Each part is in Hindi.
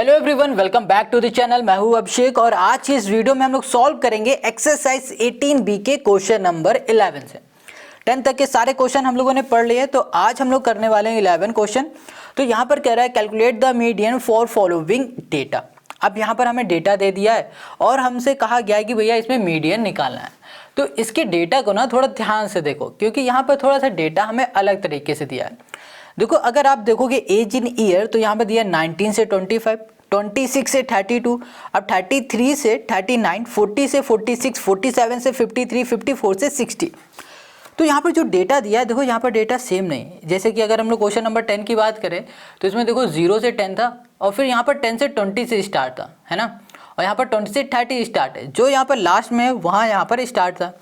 Hello everyone, welcome back to the channel. मैं हूं अभिषेक और आज की इस वीडियो में हम लोग सॉल्व करेंगे एक्सरसाइज 18B के क्वेश्चन नंबर 11 से 10 तक के सारे क्वेश्चन हम लोगों ने पढ़ लिए। तो आज हम लोग करने वाले हैं 11 क्वेश्चन। तो यहाँ पर कह रहा है calculate the median for following data. अब यहाँ पर हमें डेटा दे दिया है और हमसे कहा गया है कि भैया इसमें मीडियन निकालना है। तो इसके डेटा को ना थोड़ा ध्यान से देखो, क्योंकि यहाँ पर थोड़ा सा डेटा हमें अलग तरीके से दिया है। देखो, अगर आप देखोगे एज इन ईयर तो यहाँ पर दिया 19 से 25, 26 से 32, अब 33 से 39, 40 से 46, 47 से 53, 54 से 60। तो यहाँ पर जो डेटा दिया है, देखो यहाँ पर डेटा सेम नहीं है। जैसे कि अगर हम लोग क्वेश्चन नंबर 10 की बात करें तो इसमें देखो 0 से 10 था और फिर यहाँ पर 10 से 20 से स्टार्ट था, है ना। और यहाँ पर 20 से 30 स्टार्ट है, जो यहाँ पर लास्ट में है वहाँ यहाँ पर स्टार्ट था।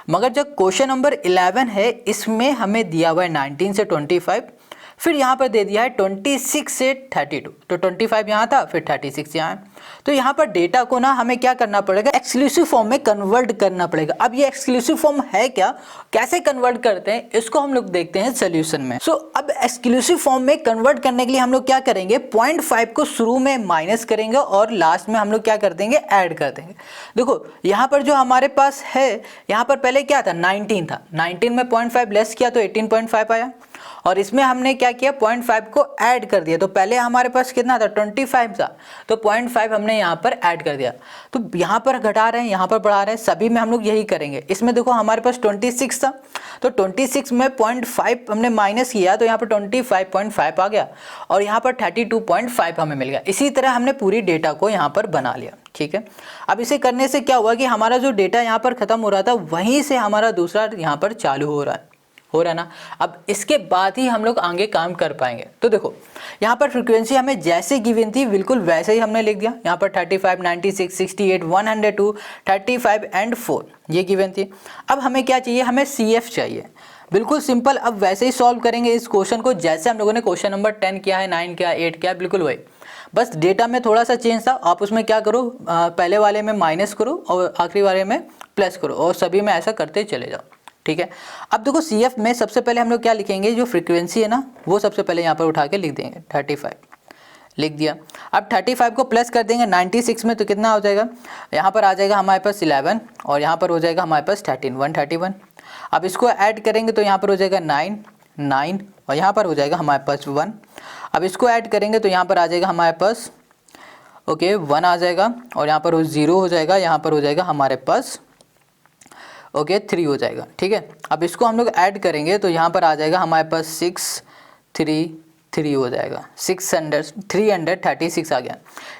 मगर जब क्वेश्चन नंबर 11 है, इसमें हमें दिया हुआ है 19 से 25, फिर यहाँ पर दे दिया है 26 से 32। तो 25 यहाँ था, फिर 36 यहाँ है। तो यहाँ पर डेटा को ना हमें क्या करना पड़ेगा, एक्सक्लूसिव फॉर्म में कन्वर्ट करना पड़ेगा। अब ये एक्सक्लूसिव फॉर्म है क्या, कैसे कन्वर्ट करते हैं, इसको हम लोग देखते हैं सोल्यूशन में। अब एक्सक्लूसिव फॉर्म में कन्वर्ट करने के लिए हम लोग क्या करेंगे, 0.5 को शुरू में माइनस करेंगे और लास्ट में हम लोग क्या कर देंगे, ऐड कर देंगे। देखो यहाँ पर जो हमारे पास है, यहाँ पर पहले क्या था, 19 था, 19 में 0.5 लेस किया तो 18.5 आया और इसमें हमने क्या किया, 0.5 को ऐड कर दिया। तो पहले हमारे पास कितना था, 25 था, तो 0.5 हमने यहाँ पर ऐड कर दिया। तो यहाँ पर घटा रहे हैं, यहाँ पर बढ़ा रहे हैं, सभी में हम लोग यही करेंगे। इसमें देखो हमारे पास 26 था, तो 26 में 0.5 हमने माइनस किया तो यहाँ पर 25.5 आ गया और यहाँ पर 32.5 हमें मिल गया। इसी तरह हमने पूरी डेटा को यहाँ पर बना लिया, ठीक है। अब इसे करने से क्या हुआ कि हमारा जो डेटा यहाँ पर खत्म हो रहा था, वहीं से हमारा दूसरा यहाँ पर चालू हो रहा है ना। अब इसके बाद ही हम लोग आगे काम कर पाएंगे। तो देखो यहाँ पर फ्रीक्वेंसी हमें जैसे गिवन थी बिल्कुल वैसे ही हमने लिख दिया। यहाँ पर 35, 96, 68, 102, 35 एंड 4 ये गिवन थी। अब हमें क्या चाहिए, हमें CF चाहिए। बिल्कुल सिंपल, अब वैसे ही सॉल्व करेंगे इस क्वेश्चन को जैसे हम लोगों ने क्वेश्चन नंबर 10 किया है, 9 किया, 8 किया, बिल्कुल वही। बस डेटा में थोड़ा सा चेंज था। आप उसमें क्या करो, पहले वाले में माइनस करो और आखिरी वाले में प्लस करो और सभी में ऐसा करते चले जाओ, ठीक है। अब देखो CF में सबसे पहले हम लोग क्या लिखेंगे, जो फ्रीक्वेंसी है ना वो सबसे पहले यहाँ पर उठा के लिख देंगे, 35 लिख दिया। अब 35 को प्लस कर देंगे 96 में तो कितना हो जाएगा, यहाँ पर आ जाएगा हमारे पास 11 और यहाँ पर हो जाएगा हमारे पास 13, 131। अब इसको ऐड करेंगे तो यहाँ पर हो जाएगा 9, 9 और यहाँ पर हो जाएगा हमारे पास 1। अब इसको ऐड करेंगे तो यहाँ पर आ जाएगा हमारे पास 1 आ जाएगा और यहाँ पर 0 हो जाएगा, यहाँ पर हो जाएगा हमारे पास 3 हो जाएगा, ठीक है। अब इसको हम लोग ऐड करेंगे तो यहाँ पर आ जाएगा हमारे पास 633 हो जाएगा, 336 आ गया।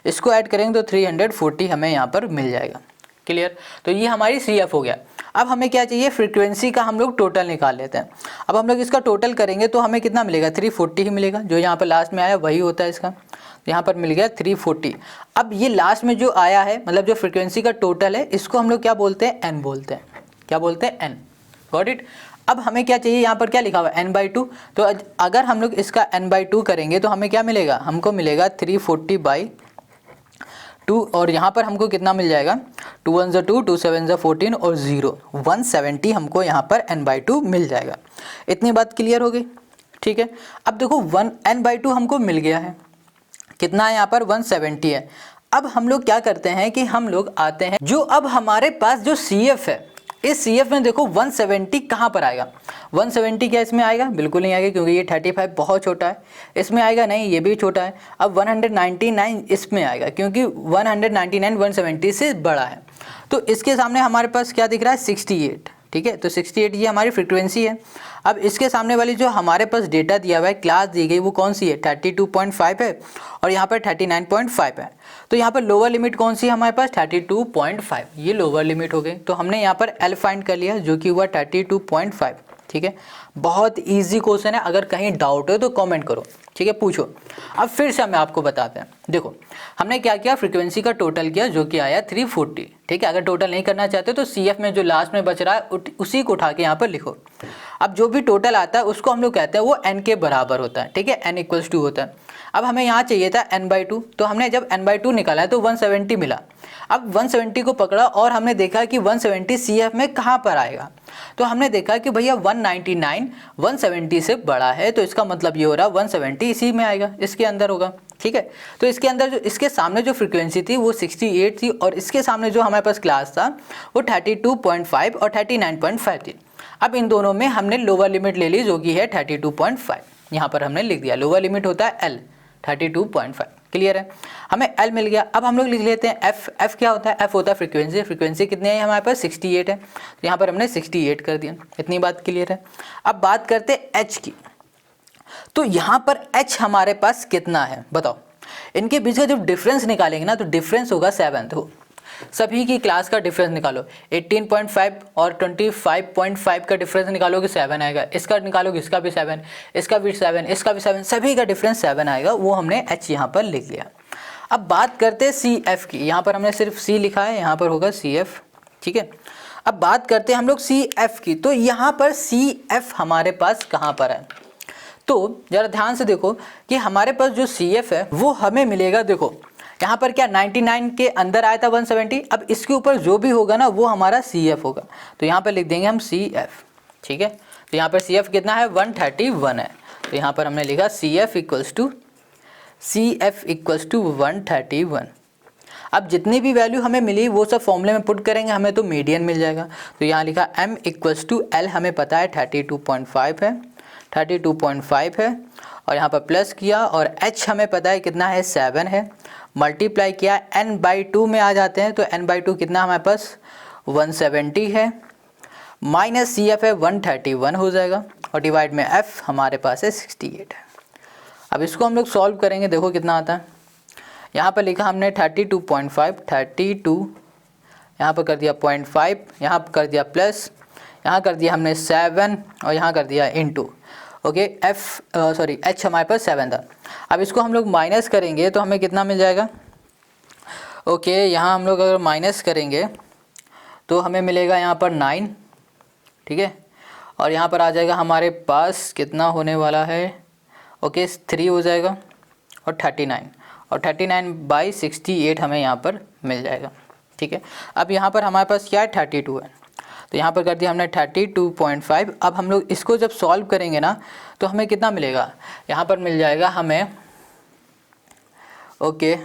इसको ऐड करेंगे तो 340 हमें यहाँ पर मिल जाएगा, क्लियर। तो ये हमारी CF हो गया। अब हमें क्या चाहिए, फ्रीक्वेंसी का हम लोग टोटल निकाल लेते हैं। अब हम लोग इसका टोटल करेंगे तो हमें कितना मिलेगा, 340 ही मिलेगा। जो यहाँ पर लास्ट में आया वही होता है इसका, यहाँ पर मिल गया 340। अब ये लास्ट में जो आया है, मतलब जो फ्रीक्वेंसी का टोटल है, इसको हम लोग क्या बोलते हैं, N बोलते हैं। क्या बोलते हैं, N। Got it. अब हमें क्या चाहिए, यहाँ पर क्या लिखा हुआ है, N/2। तो अगर हम लोग इसका N/2 करेंगे तो हमें क्या मिलेगा, हमको मिलेगा 340/2 और यहाँ पर हमको कितना मिल जाएगा, 2 1 2, 2 7 14 और 0 170 हमको यहाँ पर N/2 मिल जाएगा। इतनी बात क्लियर हो गई, ठीक है। अब देखो N/2 हमको मिल गया है, कितना है यहाँ पर, 170 है। अब हम लोग क्या करते हैं कि हम लोग आते हैं, जो अब हमारे पास जो CF है, इस CF में देखो 170 कहाँ पर आएगा, 170 क्या इसमें आएगा, बिल्कुल नहीं आएगा, क्योंकि ये 35 बहुत छोटा है। इसमें आएगा नहीं, ये भी छोटा है। अब 199 इसमें आएगा, क्योंकि 199 170 से बड़ा है। तो इसके सामने हमारे पास क्या दिख रहा है, 68, ठीक है। तो 68 ये हमारी फ्रीक्वेंसी है। अब इसके सामने वाली जो हमारे पास डेटा दिया हुआ है, क्लास दी गई, वो कौन सी है, 32.5 है और यहाँ पर 39.5 है। तो यहाँ पर लोअर लिमिट कौन सी है हमारे पास, 32.5, ये लोअर लिमिट हो गई। तो हमने यहाँ पर L फाइंड कर लिया, जो कि हुआ 32.5, ठीक है। बहुत इजी क्वेश्चन है, अगर कहीं डाउट हो तो कमेंट करो, ठीक है, पूछो। अब फिर से हमें आपको बताते हैं। देखो हमने क्या किया, फ्रीक्वेंसी का टोटल किया, जो कि आया 340, ठीक है। अगर टोटल नहीं करना चाहते तो CF में जो लास्ट में बच रहा है उसी को उठा के यहाँ पर लिखो। अब जो भी टोटल आता है उसको हम लोग कहते हैं वो N के बराबर होता है, ठीक है, N = 2 होता है। अब हमें यहाँ चाहिए था N/2, तो हमने जब N/2 निकाला है तो 170 मिला। अब 170 को पकड़ा और हमने देखा कि 170 CF में कहाँ पर आएगा, तो हमने देखा कि भैया 199 170 से बड़ा है, तो इसका मतलब ये हो रहा 170 इसी में आएगा, इसके अंदर होगा, ठीक है। तो इसके अंदर जो इसके सामने जो फ्रीक्वेंसी थी वो 68 थी और इसके सामने जो हमारे पास क्लास था वो 32.5 और 39.5 थी। अब इन दोनों में हमने लोअर लिमिट ले ली जो कि है 32.5, यहाँ पर हमने लिख दिया। लोअर लिमिट होता है L 32.5, क्लियर है। हमें L मिल गया। अब हम लोग लिख लेते हैं F क्या होता है? F होता है फ्रीक्वेंसी। फ्रीक्वेंसी कितनी है हमारे पास? 68 है, तो यहाँ पर हमने 68 कर दिया। इतनी बात क्लियर है। अब बात करते हैं H की। तो यहाँ पर H हमारे पास कितना है बताओ। इनके बीच का जब डिफरेंस निकालेंगे ना तो डिफरेंस होगा 7। तो सभी की क्लास का डिफरेंस निकालो। 18.5 और 25.5 का डिफरेंस निकालोगे 7 आएगा। इसका निकालोगे, इसका भी 7, इसका भी 7, इसका भी 7, सभी का डिफरेंस 7 आएगा। वो हमने H यहाँ पर लिख लिया। अब बात करते हैं CF की। यहाँ पर हमने सिर्फ C लिखा है, यहाँ पर होगा CF, ठीक है। अब बात करते हैं हम लोग CF की। तो यहाँ पर CF हमारे पास कहाँ पर है? तो ज़रा ध्यान से देखो कि हमारे पास जो CF है वो हमें मिलेगा। देखो यहाँ पर क्या 99 के अंदर आया था 170। अब इसके ऊपर जो भी होगा ना वो हमारा CF होगा। तो यहाँ पर लिख देंगे हम CF, ठीक है। तो यहाँ पर CF कितना है? 131 है। तो यहाँ पर हमने लिखा CF इक्वल्स टू 131। अब जितनी भी वैल्यू हमें मिली वो सब फॉर्मूले में पुट करेंगे, हमें तो मीडियन मिल जाएगा। तो यहाँ लिखा M इक्वल्स टू L, हमें पता है 32.5 है, 32.5 है। और यहाँ पर प्लस किया और H हमें पता है कितना है? 7 है। मल्टीप्लाई किया n/2 में आ जाते हैं। तो n/2 कितना हमारे पास? 170 है। माइनस CF है 131 हो जाएगा और डिवाइड में F हमारे पास है 68 है। अब इसको हम लोग सॉल्व करेंगे, देखो कितना आता है। यहाँ पर लिखा हमने 32.5, 32, यहाँ पर कर दिया 0.5, यहाँ पर कर दिया प्लस, यहाँ कर दिया हमने 7 और यहाँ कर दिया इंटू। ओके, H हमारे पास 7 था। अब इसको हम लोग माइनस करेंगे तो हमें कितना मिल जाएगा? ओके, यहाँ हम लोग अगर माइनस करेंगे तो हमें मिलेगा यहाँ पर 9, ठीक है। और यहाँ पर आ जाएगा हमारे पास कितना होने वाला है? ओके, 3 हो जाएगा और 39, और 39/68 हमें यहाँ पर मिल जाएगा, ठीक है। अब यहाँ पर हमारे पास क्या है? 32 है। तो यहाँ पर कर दिया हमने 32.5। अब हम लोग इसको जब सॉल्व करेंगे ना तो हमें कितना मिलेगा? यहाँ पर मिल जाएगा हमें, ओके,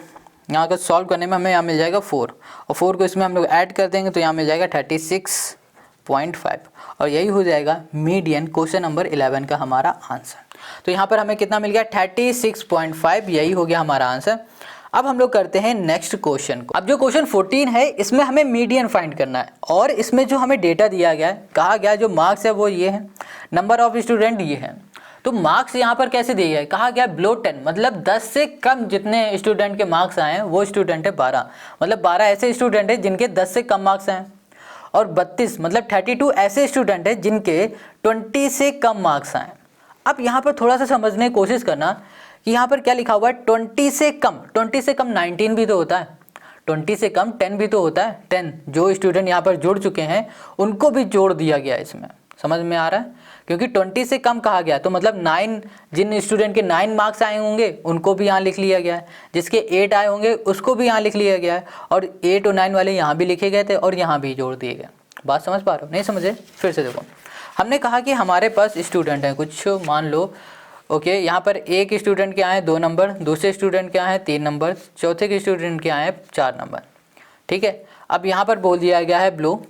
यहाँ का सॉल्व करने में हमें यहाँ मिल जाएगा 4, और 4 को इसमें हम लोग ऐड कर देंगे तो यहाँ मिल जाएगा 36.5, और यही हो जाएगा मीडियन क्वेश्चन नंबर 11 का हमारा आंसर। तो यहाँ पर हमें कितना मिल गया? 36.5, यही हो गया हमारा आंसर। अब हम लोग करते हैं नेक्स्ट क्वेश्चन को। अब जो क्वेश्चन 14 है इसमें हमें मीडियन फाइंड करना है, और इसमें जो हमें डेटा दिया गया है, कहा गया जो मार्क्स है वो ये है, नंबर ऑफ स्टूडेंट ये है। तो मार्क्स यहाँ पर कैसे दिए गए? कहा गया बिलो 10, मतलब 10 से कम जितने स्टूडेंट के मार्क्स आए हैं वो स्टूडेंट है 12, मतलब 12 ऐसे स्टूडेंट हैं जिनके 10 से कम मार्क्स आए, और 32 मतलब 32 ऐसे स्टूडेंट हैं जिनके 20 से कम मार्क्स आए। अब यहाँ पर थोड़ा सा समझने की कोशिश करना कि यहाँ पर क्या लिखा हुआ है? 20 से कम, 20 से कम 19 भी तो होता है, 20 से कम 10 भी तो होता है। 10 जो स्टूडेंट यहाँ पर जुड़ चुके हैं उनको भी जोड़ दिया गया इसमें, समझ में आ रहा है? क्योंकि 20 से कम कहा गया तो मतलब 9, जिन स्टूडेंट के 9 मार्क्स आए होंगे उनको भी यहाँ लिख लिया गया है, जिसके 8 आए होंगे उसको भी यहाँ लिख लिया गया है, और 8 और 9 वाले यहाँ भी लिखे गए थे और यहाँ भी जोड़ दिए गए। बात समझ पा रहे हो? नहीं समझे? फिर से देखो, हमने कहा कि हमारे पास स्टूडेंट हैं कुछ, मान लो ओके, यहाँ पर एक स्टूडेंट के आए 2 नंबर, दूसरे स्टूडेंट के आए 3 नंबर, चौथे के स्टूडेंट के आए 4 नंबर, ठीक है। अब यहाँ पर बोल दिया गया है बिलो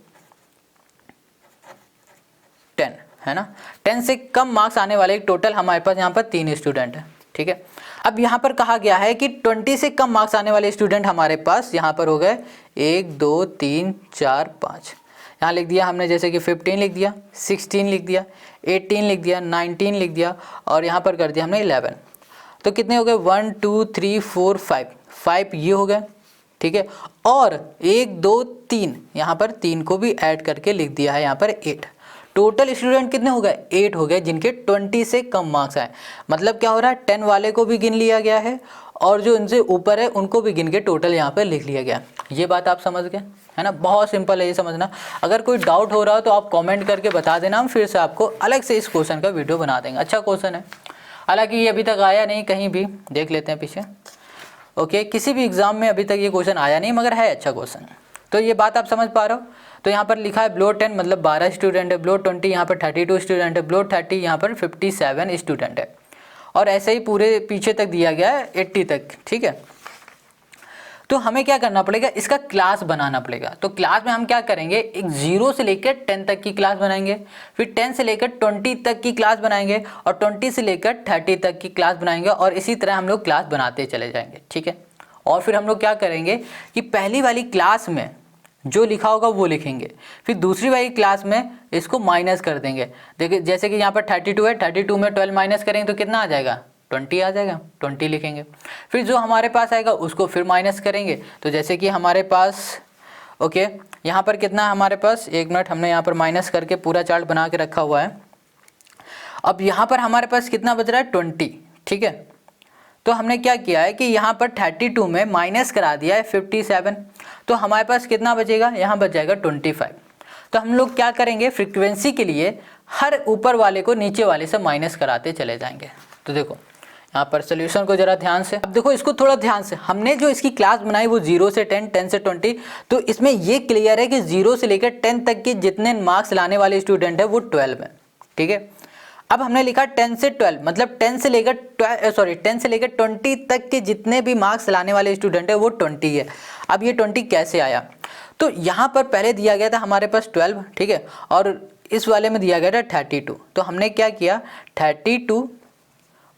10, है ना। 10 से कम मार्क्स आने वाले टोटल हमारे पास यहाँ पर 3 स्टूडेंट है, ठीक है। अब यहाँ पर कहा गया है कि 20 से कम मार्क्स आने वाले स्टूडेंट हमारे पास यहाँ पर हो गए 1 2 3 4 5, यहाँ लिख दिया हमने, जैसे कि 15 लिख दिया, 16 लिख दिया, 18 लिख दिया, 19 लिख दिया, और यहाँ पर कर दिया हमने 11। तो कितने हो गए? 1 2 3 4 5 ये हो गए, ठीक है। और 1 2 3 यहाँ पर 3 को भी ऐड करके लिख दिया है यहाँ पर 8। टोटल स्टूडेंट कितने हो गए? 8 हो गए जिनके 20 से कम मार्क्स आए। मतलब क्या हो रहा है? 10 वाले को भी गिन लिया गया है और जो इनसे ऊपर है उनको भी गिन के टोटल यहाँ पर लिख लिया गया। ये बात आप समझ गए, है ना। बहुत सिंपल है ये समझना। अगर कोई डाउट हो रहा हो तो आप कमेंट करके बता देना, हम फिर से आपको अलग से इस क्वेश्चन का वीडियो बना देंगे। अच्छा क्वेश्चन है, हालांकि ये अभी तक आया नहीं कहीं भी, देख लेते हैं पीछे। ओके, किसी भी एग्जाम में अभी तक ये क्वेश्चन आया नहीं, मगर है अच्छा क्वेश्चन। तो ये बात आप समझ पा रहे हो। तो यहाँ पर लिखा है बिलो 10 मतलब 12 स्टूडेंट है, बिलो 20 यहाँ पर 32 स्टूडेंट है, बिलो 30 यहाँ पर 57 स्टूडेंट है। और ऐसे ही पूरे पीछे तक दिया गया है 80 तक, ठीक है। तो हमें क्या करना पड़ेगा, इसका क्लास बनाना पड़ेगा। तो क्लास में हम क्या करेंगे, एक 0 से लेकर 10 तक की क्लास बनाएंगे, फिर 10 से लेकर 20 तक की क्लास बनाएंगे, और 20 से लेकर 30 तक की क्लास बनाएंगे, और इसी तरह हम लोग क्लास बनाते चले जाएंगे, ठीक है। और फिर हम लोग क्या करेंगे कि पहली वाली क्लास में जो लिखा होगा वो लिखेंगे, फिर दूसरी वाली क्लास में इसको माइनस कर देंगे। देखिए जैसे कि यहाँ पर 32 है, 32 में 12 माइनस करेंगे तो कितना आ जाएगा, 20 आ जाएगा, 20 लिखेंगे। फिर जो हमारे पास आएगा उसको फिर माइनस करेंगे, तो जैसे कि हमारे पास ओके यहाँ पर कितना है हमारे पास, 1 मिनट, हमने यहाँ पर माइनस करके पूरा चार्ट बना के रखा हुआ है। अब यहाँ पर हमारे पास कितना बच रहा है, 20, ठीक है। तो हमने क्या किया है कि यहाँ पर 32 में माइनस करा दिया है 57, तो हमारे पास कितना बचेगा, यहाँ बच जाएगा 25। तो हम लोग क्या करेंगे, फ्रीक्वेंसी के लिए हर ऊपर वाले को नीचे वाले से माइनस कराते चले जाएंगे। तो देखो यहाँ पर सोल्यूशन को जरा ध्यान से, अब देखो इसको थोड़ा ध्यान से, हमने जो इसकी क्लास बनाई वो 0 से 10, 10 से 20, तो इसमें ये क्लियर है कि 0 से लेकर 10 तक के जितने मार्क्स लाने वाले स्टूडेंट है वो 12 है, ठीक है। अब हमने लिखा 10 से 12, मतलब 10 से लेकर 20 तक के जितने भी मार्क्स लाने वाले स्टूडेंट है वो 20 है। अब ये 20 कैसे आया, तो यहाँ पर पहले दिया गया था हमारे पास 12, ठीक है, और इस वाले में दिया गया था 32। तो हमने क्या किया, 32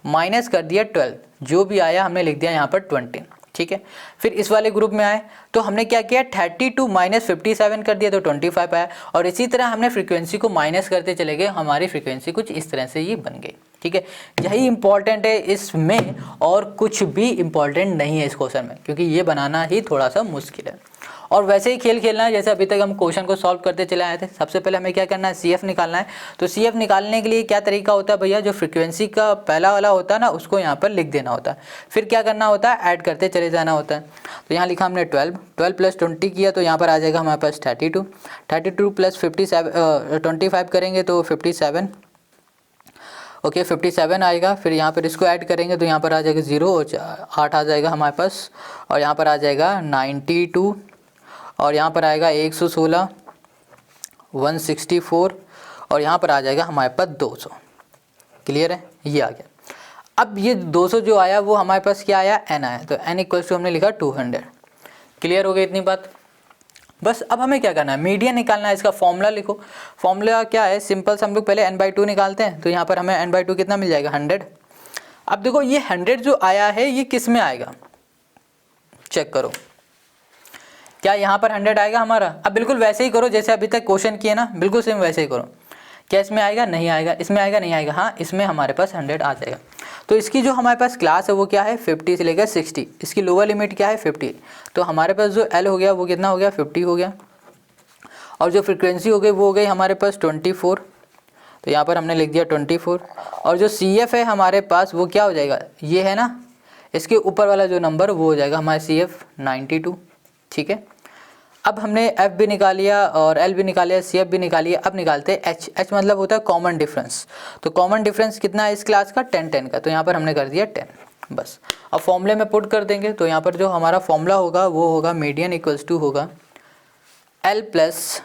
माइनस कर दिया 12, जो भी आया हमने लिख दिया यहाँ पर 20, ठीक है। फिर इस वाले ग्रुप में आए तो हमने क्या किया, 32 माइनस 57 कर दिया तो 25 आया, और इसी तरह हमने फ्रीक्वेंसी को माइनस करते चले गए, हमारी फ्रीक्वेंसी कुछ इस तरह से ये बन गई, ठीक है। यही इंपॉर्टेंट है इसमें, और कुछ भी इंपॉर्टेंट नहीं है इस क्वेश्चन में, क्योंकि ये बनाना ही थोड़ा सा मुश्किल है। और वैसे ही खेल खेलना है, जैसे अभी तक हम क्वेश्चन को सॉल्व करते चले आए थे। सबसे पहले हमें क्या करना है, CF निकालना है। तो CF निकालने के लिए क्या तरीका होता है भैया, जो फ्रीक्वेंसी का पहला वाला होता है ना उसको यहाँ पर लिख देना होता है, फिर क्या करना होता है, ऐड करते चले जाना होता है। तो यहाँ लिखा हमने 12 प्लस 20 किया तो यहाँ पर आ जाएगा हमारे पास 32 प्लस 25 करेंगे तो 57, ओके 57 आएगा। फिर यहाँ पर इसको ऐड करेंगे तो यहाँ पर आ जाएगा 0 और 8 आ जाएगा हमारे पास, और यहाँ पर आ जाएगा 92, और यहाँ पर आएगा 116, 164, और यहाँ पर आ जाएगा हमारे पास 200। क्लियर है, ये आ गया। अब ये 200 जो आया वो हमारे पास क्या आया, n आया, तो n इक्वल्स टू हमने लिखा 200। क्लियर हो गई इतनी बात। बस अब हमें क्या करना है, मीडियन निकालना है। इसका फॉर्मूला लिखो। फॉर्मूला क्या है, सिंपल से हम लोग पहले n/2 निकालते हैं, तो यहाँ पर हमें n/2 कितना मिल जाएगा, 100। अब देखो ये 100 जो आया है ये किस में आएगा, चेक करो, क्या यहाँ पर 100 आएगा हमारा। अब बिल्कुल वैसे ही करो जैसे अभी तक क्वेश्चन किए ना, बिल्कुल सेम वैसे ही करो। क्या इसमें आएगा, नहीं आएगा, इसमें आएगा, नहीं आएगा, हाँ इसमें हमारे पास 100 आ जाएगा। तो इसकी जो हमारे पास क्लास है वो क्या है, 50 से लेकर 60। इसकी लोअर लिमिट क्या है, 50। तो हमारे पास जो L हो गया वो कितना हो गया, 50 हो गया, और जो फ्रिक्वेंसी हो गई वो हो गई हमारे पास 24। तो यहाँ पर हमने लिख दिया 24। और जो CF है हमारे पास वो क्या हो जाएगा, ये है ना, इसके ऊपर वाला जो नंबर वो हो जाएगा हमारे CF 92, ठीक है। अब हमने F भी निकाल लिया और L भी निकाल लिया, CF भी निकाल लिया। अब निकालते हैं H। H मतलब होता है कॉमन डिफरेंस। तो कॉमन डिफरेंस कितना है इस क्लास का, 10 का। तो यहाँ पर हमने कर दिया 10 बस। अब फॉर्मूले में पुट कर देंगे तो यहाँ पर जो हमारा फॉर्मूला होगा वो होगा मीडियन इक्वल्स टू होगा L प्लस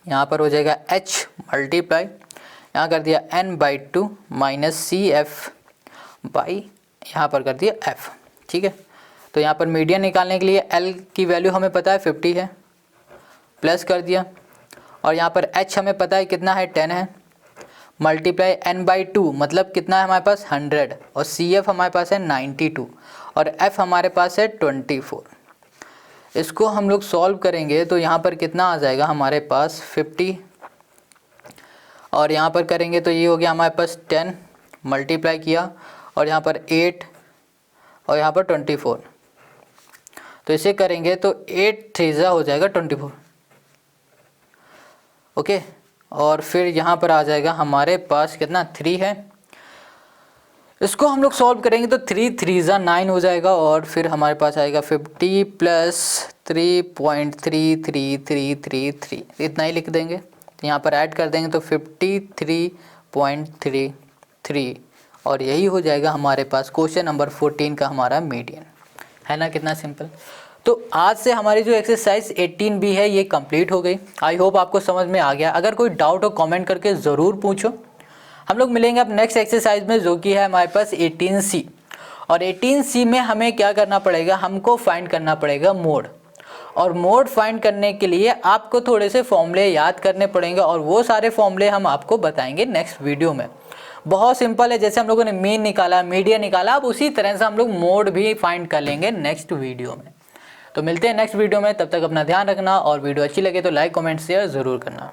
यहाँ पर हो जाएगा H मल्टीप्लाई, यहाँ कर दिया n/2 माइनस CF बाई यहाँ पर कर दिया F, ठीक है। तो यहाँ पर मीडियन निकालने के लिए L की वैल्यू हमें पता है 50 है, प्लस कर दिया, और यहाँ पर H हमें पता है कितना है, 10 है, मल्टीप्लाई n/2 मतलब कितना है हमारे पास 100, और CF हमारे पास है 92, और F हमारे पास है 24। इसको हम लोग सॉल्व करेंगे तो यहाँ पर कितना आ जाएगा हमारे पास 50, और यहाँ पर करेंगे तो ये हो गया हमारे पास 10 मल्टीप्लाई किया, और यहाँ पर 8, और यहाँ पर 24। तो इसे करेंगे तो 8 3 हो जाएगा 24, ओके। और फिर यहाँ पर आ जाएगा हमारे पास कितना 3 है। इसको हम लोग सॉल्व करेंगे तो 3 3 9 हो जाएगा, और फिर हमारे पास आएगा 50 प्लस 3.3333, इतना ही लिख देंगे। तो यहाँ पर ऐड कर देंगे तो 53.33, और यही हो जाएगा हमारे पास क्वेश्चन नंबर 14 का हमारा मीडियन, है ना। कितना सिंपल। तो आज से हमारी जो एक्सरसाइज 18B है ये कंप्लीट हो गई। आई होप आपको समझ में आ गया। अगर कोई डाउट हो कमेंट करके ज़रूर पूछो। हम लोग मिलेंगे अब नेक्स्ट एक्सरसाइज में, जो कि है हमारे पास 18C। और 18C में हमें क्या करना पड़ेगा, हमको फाइंड करना पड़ेगा मोड। और मोड फाइंड करने के लिए आपको थोड़े से फॉर्मूले याद करने पड़ेंगे, और वो सारे फॉर्मूले हम आपको बताएंगे नेक्स्ट वीडियो में। बहुत सिंपल है, जैसे हम लोगों ने मीन निकाला, मीडियन निकाला, अब उसी तरह से हम लोग मोड भी फाइंड कर लेंगे नेक्स्ट वीडियो में। तो मिलते हैं नेक्स्ट वीडियो में, तब तक अपना ध्यान रखना, और वीडियो अच्छी लगे तो लाइक कमेंट शेयर ज़रूर करना।